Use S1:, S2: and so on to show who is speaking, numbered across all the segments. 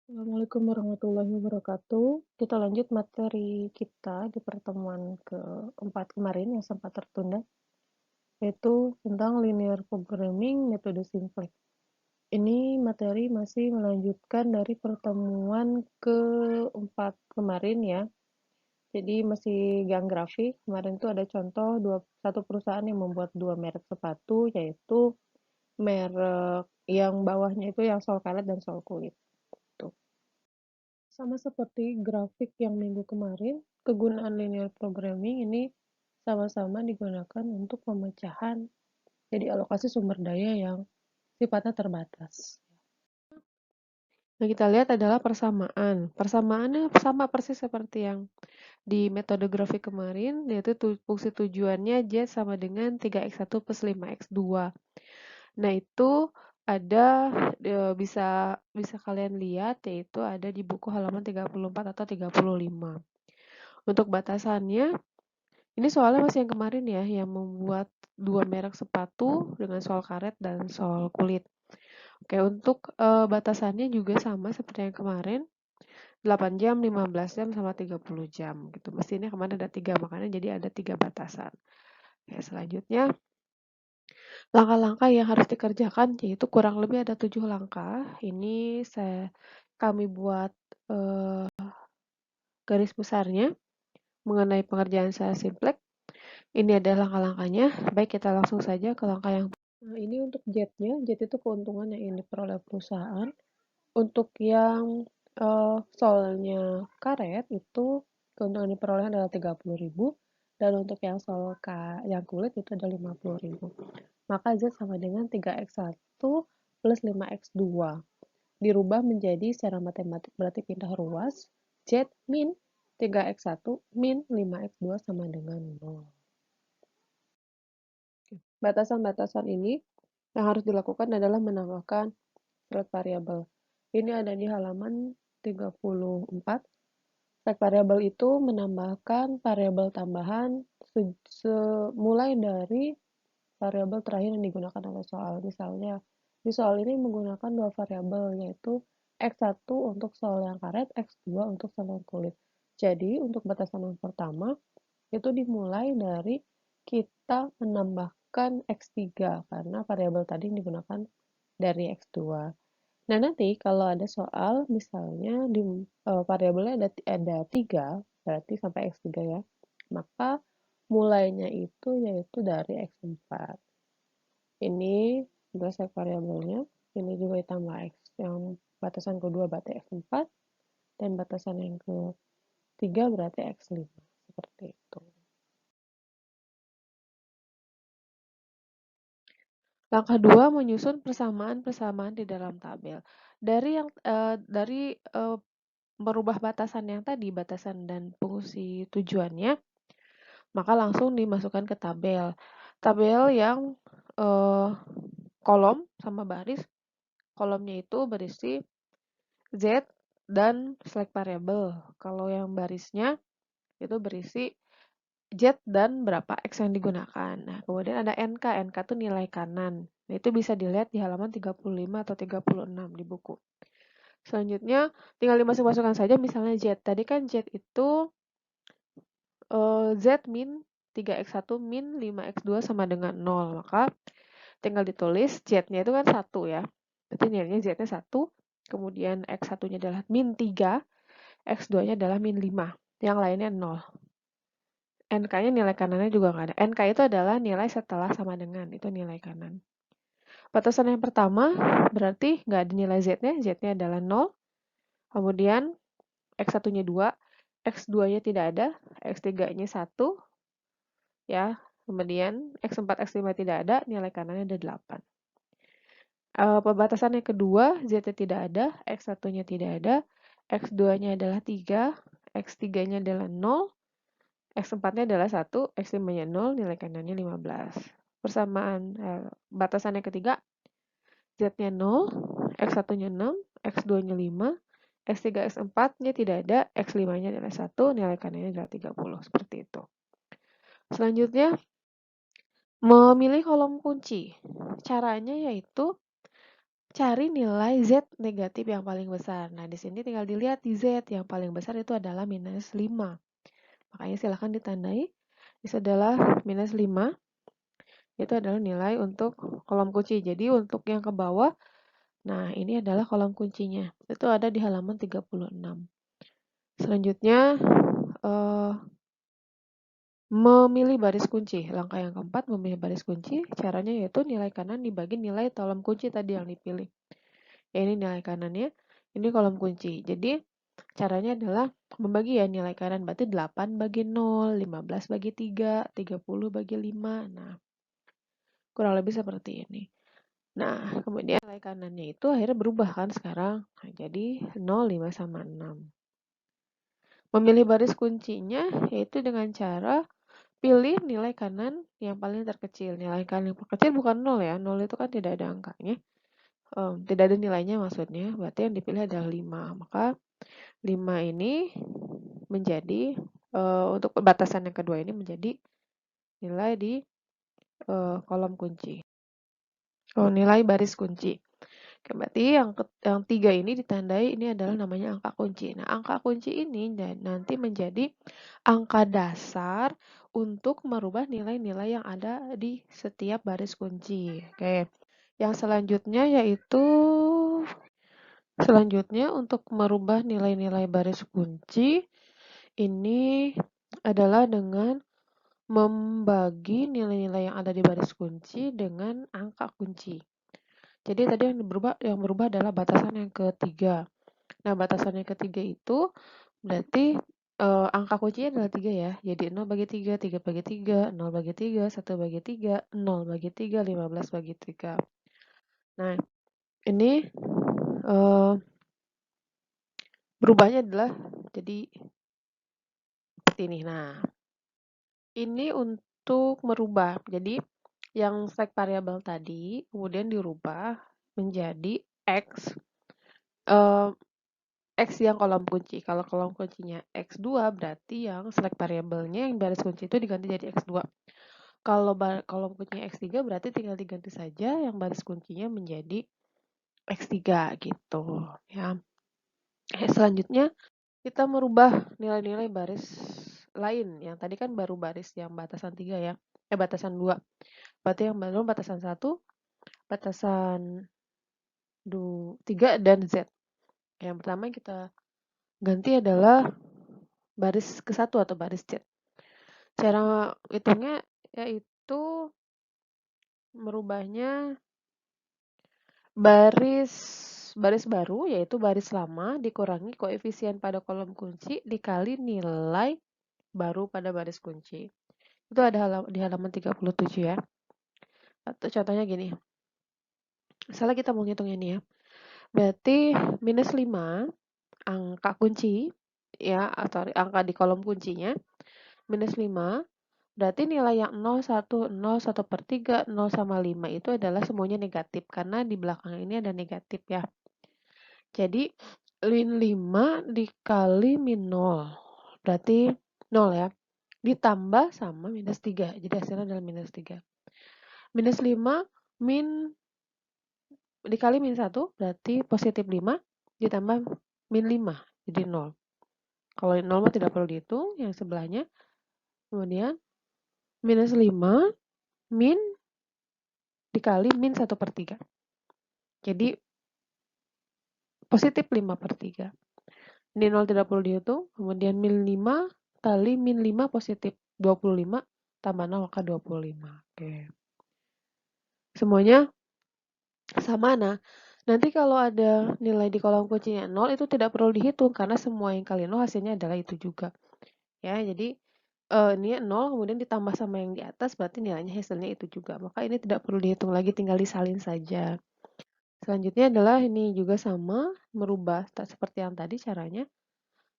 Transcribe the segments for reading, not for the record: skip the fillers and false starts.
S1: Assalamualaikum warahmatullahi wabarakatuh. Kita lanjut materi kita di pertemuan keempat kemarin yang sempat tertunda, yaitu tentang linear programming metode simplex. Ini materi masih melanjutkan dari pertemuan keempat kemarin ya. Jadi masih gang grafik. Kemarin itu ada contoh satu perusahaan yang membuat dua merek sepatu, yaitu merek yang bawahnya itu yang sol karet dan sol kulit. Tuh. Sama seperti grafik yang minggu kemarin, kegunaan linear programming ini sama-sama digunakan untuk pemecahan jadi alokasi sumber daya yang sifatnya terbatas. Yang kita lihat adalah persamaan. Persamaannya sama persis seperti yang di metode grafik kemarin, yaitu fungsi tujuannya Z sama dengan 3x1 plus 5x2. Nah, itu ada bisa kalian lihat, yaitu ada di buku halaman 34 atau 35. Untuk batasannya, ini soalnya masih yang kemarin ya, yang membuat dua merek sepatu dengan sol karet dan sol kulit. Oke, untuk batasannya juga sama seperti yang kemarin, 8 jam, 15 jam, sama 30 jam gitu. Mestinya kemarin ada 3, makanya jadi ada 3 batasan. Oke, selanjutnya, langkah-langkah yang harus dikerjakan yaitu kurang lebih ada 7 langkah. Ini kami buat garis besarnya mengenai pengerjaan secara simplex. Ini adalah langkah-langkahnya. Baik, kita langsung saja ke langkah yang Nah, ini untuk Z-nya. Z itu keuntungan yang diperoleh perusahaan. Untuk yang solnya karet itu keuntungan yang diperoleh adalah 30.000 dan untuk yang yang kulit itu ada 50.000. Maka Z sama dengan 3x1 plus 5x2. Dirubah menjadi secara matematik berarti pindah ruas. Z min 3x1 min 5x2 sama dengan 0. Batasan-batasan ini yang harus dilakukan adalah menambahkan select variable. Ini ada di halaman 34. Select variable itu menambahkan variabel tambahan mulai dari variabel terakhir yang digunakan oleh soal. Misalnya, di soal ini menggunakan dua variabel, yaitu X1 untuk soal yang karet, X2 untuk soal yang kulit. Jadi, untuk batasan yang pertama, itu dimulai dari kita menambahkan X3, karena variabel tadi digunakan dari X2. Nah, nanti kalau ada soal, misalnya di variabelnya ada 3, berarti sampai X3 ya, maka mulainya itu yaitu dari X4. Ini adalah set variabelnya, ini juga ditambah X. Yang batasan kedua berarti X4, dan batasan yang ketiga berarti X5. Seperti itu. Langkah 2, menyusun persamaan-persamaan di dalam tabel. Dari merubah batasan yang tadi, batasan dan fungsi tujuannya, maka langsung dimasukkan ke tabel. Tabel yang kolom sama baris, kolomnya itu berisi Z dan select variable. Kalau yang barisnya itu berisi Z dan berapa X yang digunakan. Nah, kemudian ada NK. NK itu nilai kanan. Nah, itu bisa dilihat di halaman 35 atau 36 di buku. Selanjutnya, tinggal dimasuk-masukkan saja misalnya Z. Tadi kan Z itu Z min 3x1 min 5x2 sama dengan 0. Maka tinggal ditulis Z-nya itu kan 1 ya. Berarti nilainya Z-nya 1. Kemudian X1-nya adalah min 3. X2-nya adalah min 5. Yang lainnya 0. NK-nya nilai kanannya juga nggak ada. NK itu adalah nilai setelah sama dengan. Itu nilai kanan. Batasan yang pertama berarti nggak ada nilai Z-nya. Z-nya adalah 0. Kemudian X1-nya 2. X2-nya tidak ada. X3-nya 1. Ya. Kemudian X4, X5 tidak ada. Nilai kanannya ada 8. Pembatasan yang kedua, Z-nya tidak ada. X1-nya tidak ada. X2-nya adalah 3. X3-nya adalah 0. X4-nya adalah 1, X5-nya 0, nilai kanannya 15. Batasan yang ketiga, Z-nya 0, X1-nya 6, X2-nya 5, X3, X4-nya tidak ada, X5-nya adalah 1, nilai kanannya adalah 30. Seperti itu. Selanjutnya, memilih kolom kunci. Caranya yaitu cari nilai Z negatif yang paling besar. Nah, di sini tinggal dilihat di Z yang paling besar itu adalah minus 5. Makanya silahkan ditandai. Itu adalah minus 5. Itu adalah nilai untuk kolom kunci. Jadi untuk yang ke bawah, nah ini adalah kolom kuncinya. Itu ada di halaman 36. Selanjutnya, eh, memilih baris kunci. Langkah yang keempat, memilih baris kunci. Caranya yaitu nilai kanan dibagi nilai kolom kunci tadi yang dipilih. Ya, ini nilai kanannya, ini kolom kunci. Jadi, caranya adalah membagi ya nilai kanan. Berarti 8 bagi 0, 15 bagi 3, 30 bagi 5. Nah, kurang lebih seperti ini. Nah, kemudian nilai kanannya itu akhirnya berubah kan sekarang. Nah, jadi 0, 5 sama 6. Memilih baris kuncinya yaitu dengan cara pilih nilai kanan yang paling terkecil. Nilai kanan yang terkecil bukan 0 ya. 0 itu kan tidak ada angkanya. Tidak ada nilainya maksudnya. Berarti yang dipilih adalah 5. Maka 5 ini menjadi, untuk batasan yang kedua ini menjadi nilai di kolom kunci. Nilai baris kunci. Oke, berarti yang 3 ini ditandai ini adalah namanya angka kunci. Nah, angka kunci ini nanti menjadi angka dasar untuk merubah nilai-nilai yang ada di setiap baris kunci. Oke. Yang selanjutnya untuk merubah nilai-nilai baris kunci ini adalah dengan membagi nilai-nilai yang ada di baris kunci dengan angka kunci. Jadi tadi yang berubah adalah batasan yang ketiga. Nah, batasan yang ketiga itu berarti angka kuncinya adalah 3 ya. Jadi 0 bagi 3, 3 bagi 3, 0 bagi 3, 1 bagi 3, 0 bagi 3, 15 bagi 3. Nah, ini berubahnya adalah jadi seperti ini. Nah, ini untuk merubah. Jadi yang select variabel tadi kemudian dirubah menjadi X. X yang kolom kunci. Kalau kolom kuncinya X2 berarti yang select variabelnya yang baris kunci itu diganti jadi X2. Kalau kolom kuncinya X3 berarti tinggal diganti saja yang baris kuncinya menjadi X3 gitu ya. Selanjutnya kita merubah nilai-nilai baris lain. Yang tadi kan baru baris yang batasan 3 ya. Batasan 2. Berarti yang baru batasan 1, batasan 3 dan Z. Yang pertama yang kita ganti adalah baris ke-1 atau baris Z. Cara hitungnya yaitu merubahnya baris baru yaitu baris lama dikurangi koefisien pada kolom kunci dikali nilai baru pada baris kunci. Itu ada di halaman 37 ya. Atau contohnya gini. Misalnya kita mau ngitung ini ya. Berarti minus 5 angka kunci ya, atau angka di kolom kuncinya minus 5. Berarti nilai yang 0, 1, 0, 1 per 3, 0 sama 5 itu adalah semuanya negatif. Karena di belakang ini ada negatif ya. Jadi, min 5 dikali min 0. Berarti 0 ya. Ditambah sama minus 3. Jadi hasilnya adalah minus 3. Minus 5 dikali min 1 berarti positif 5. Ditambah min 5. Jadi 0. Kalau 0 mah tidak perlu dihitung. Yang sebelahnya. Kemudian minus 5 min dikali min 1 per 3. Jadi positif 5 per 3. Ini 0 tidak perlu dihitung. Kemudian min 5 kali min 5 positif 25 tambah 0 maka 25. Oke. Semuanya sama. Nah, nanti kalau ada nilai di kolom kuncinya 0 itu tidak perlu dihitung karena semua yang kali 0 hasilnya adalah itu juga. Ya, jadi ini 0 kemudian ditambah sama yang di atas berarti nilainya hasilnya itu juga. Maka ini tidak perlu dihitung lagi, tinggal disalin saja. Selanjutnya adalah ini juga sama, merubah seperti yang tadi caranya.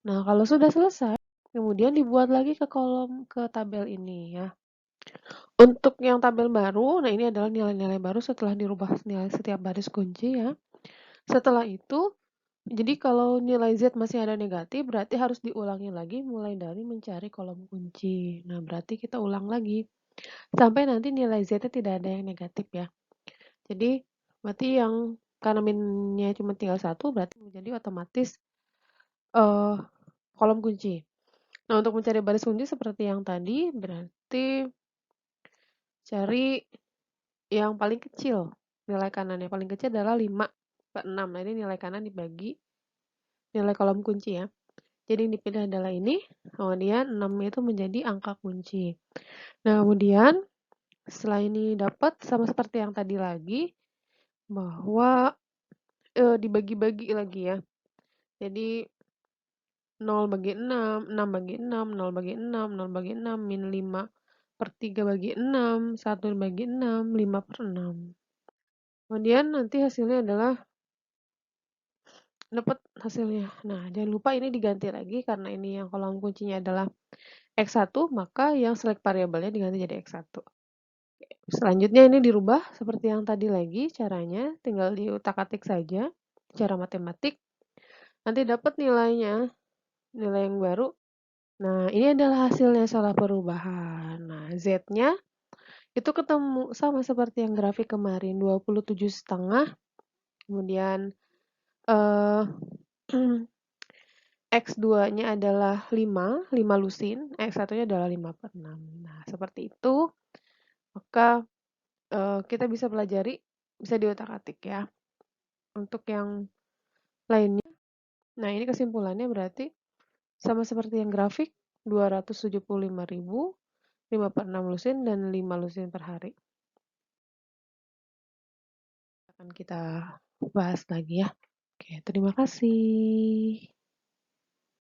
S1: Nah, kalau sudah selesai, kemudian dibuat lagi ke tabel ini ya. Untuk yang tabel baru, nah ini adalah nilai-nilai baru setelah dirubah nilai setiap baris kunci ya. Setelah itu, jadi kalau nilai Z masih ada negatif, berarti harus diulangi lagi mulai dari mencari kolom kunci. Nah, berarti kita ulang lagi. Sampai nanti nilai Z-nya tidak ada yang negatif ya. Jadi, berarti yang karena minnya cuma tinggal satu, berarti menjadi otomatis eh, kolom kunci. Nah, untuk mencari baris kunci seperti yang tadi, berarti cari yang paling kecil. Nilai kanan yang paling kecil adalah 5/6. Nah, ini nilai kanan dibagi nilai kolom kunci ya. Jadi yang dipilih adalah ini, kemudian 6 itu menjadi angka kunci. Nah, kemudian setelah ini dapat sama seperti yang tadi lagi, bahwa dibagi-bagi lagi ya. Jadi 0/6, 6/6, 0/6, 0/6, min 5/3/6, 1/6, 5/6. Kemudian nanti hasilnya adalah dapat hasilnya. Nah, jangan lupa ini diganti lagi karena ini yang kolom kuncinya adalah X1, maka yang select variabelnya diganti jadi X1. Selanjutnya ini dirubah seperti yang tadi lagi caranya, tinggal diutak-atik saja secara matematik. Nanti dapat nilainya, nilai yang baru. Nah, ini adalah hasilnya salah perubahan. Nah, Z-nya itu ketemu sama seperti yang grafik kemarin, 27,5. Kemudian eh X2-nya adalah 5 lusin, X1-nya adalah 5/6. Nah, seperti itu. Maka kita bisa pelajari, bisa diotak-atik ya. Untuk yang lainnya, nah ini kesimpulannya berarti sama seperti yang grafik, 275.000, 5/6 lusin, dan 5 lusin per hari. Akan kita bahas lagi ya. Oke, terima kasih.